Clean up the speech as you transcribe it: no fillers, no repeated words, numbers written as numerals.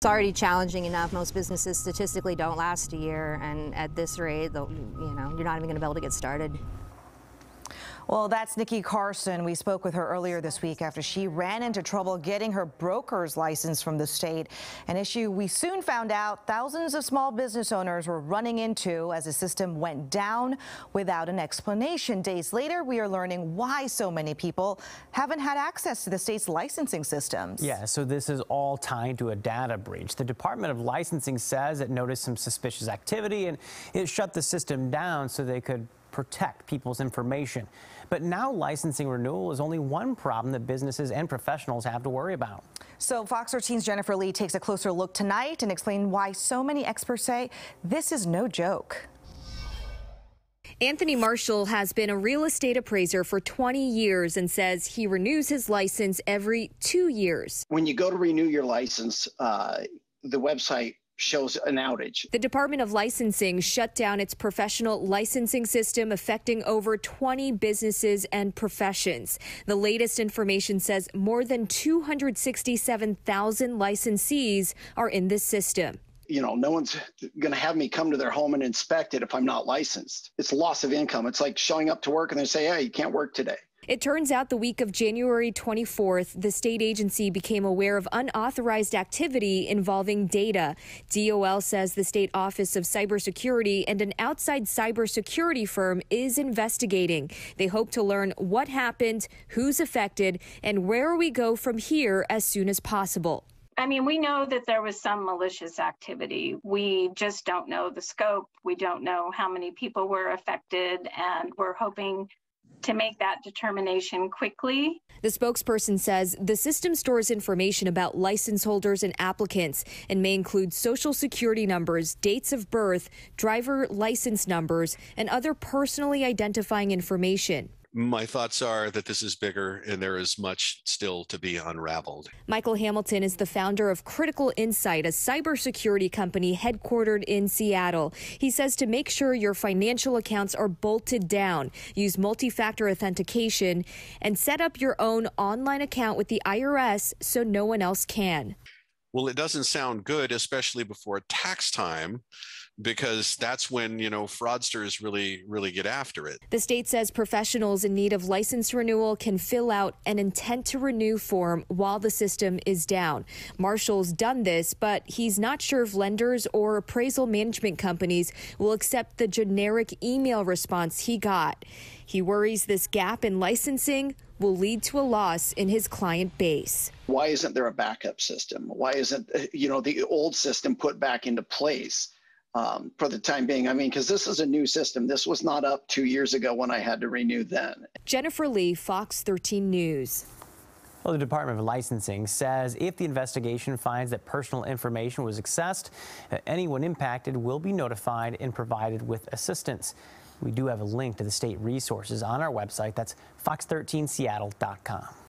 It's already challenging enough. Most businesses statistically don't last a year, and at this rate, you're not even going to be able to get started. Well, that's Nikki Carson. We spoke with her earlier this week after she ran into trouble getting her broker's license from the state, an issue we soon found out thousands of small business owners were running into as the system went down without an explanation. Days later, we are learning why so many people haven't had access to the state's licensing systems. Yeah, so this is all tied to a data breach. The Department of Licensing says it noticed some suspicious activity and it shut the system down so they could protect people's information. But now licensing renewal is only one problem that businesses and professionals have to worry about. So Fox 13's Jennifer Lee takes a closer look tonight and explains why so many experts say this is no joke. Anthony Marshall has been a real estate appraiser for 20 years and says he renews his license every 2 years. When you go to renew your license, the website shows an outage. The Department of Licensing shut down its professional licensing system, affecting over 20 businesses and professions. The latest information says more than 267,000 licensees are in this system. You know, no one's going to have me come to their home and inspect it if I'm not licensed. It's loss of income. It's like showing up to work and they say, hey, you can't work today. It turns out the week of January 24th, the state agency became aware of unauthorized activity involving data. DOL says the State Office of Cybersecurity and an outside cybersecurity firm is investigating. They hope to learn what happened, who's affected, and where we go from here as soon as possible. I mean, we know that there was some malicious activity. We just don't know the scope. We don't know how many people were affected, and we're hoping to make that determination quickly. The spokesperson says the system stores information about license holders and applicants and may include social security numbers, dates of birth, driver license numbers, and other personally identifying information. My thoughts are that this is bigger and there is much still to be unraveled. Michael Hamilton is the founder of Critical Insight, a cybersecurity company headquartered in Seattle. He says to make sure your financial accounts are bolted down, use multi-factor authentication, and set up your own online account with the IRS so no one else can. Well, it doesn't sound good, especially before tax time, because that's when, fraudsters really get after it. The state says professionals in need of license renewal can fill out an intent to renew form while the system is down. Marshall's done this, but he's not sure if lenders or appraisal management companies will accept the generic email response he got. He worries this gap in licensing will lead to a loss in his client base. Why isn't there a backup system? Why isn't, the old system put back into place? For the time being, because this is a new system. This was not up 2 years ago when I had to renew then. Jennifer Lee, Fox 13 News. Well, the Department of Licensing says if the investigation finds that personal information was accessed, anyone impacted will be notified and provided with assistance. We do have a link to the state resources on our website. That's fox13seattle.com.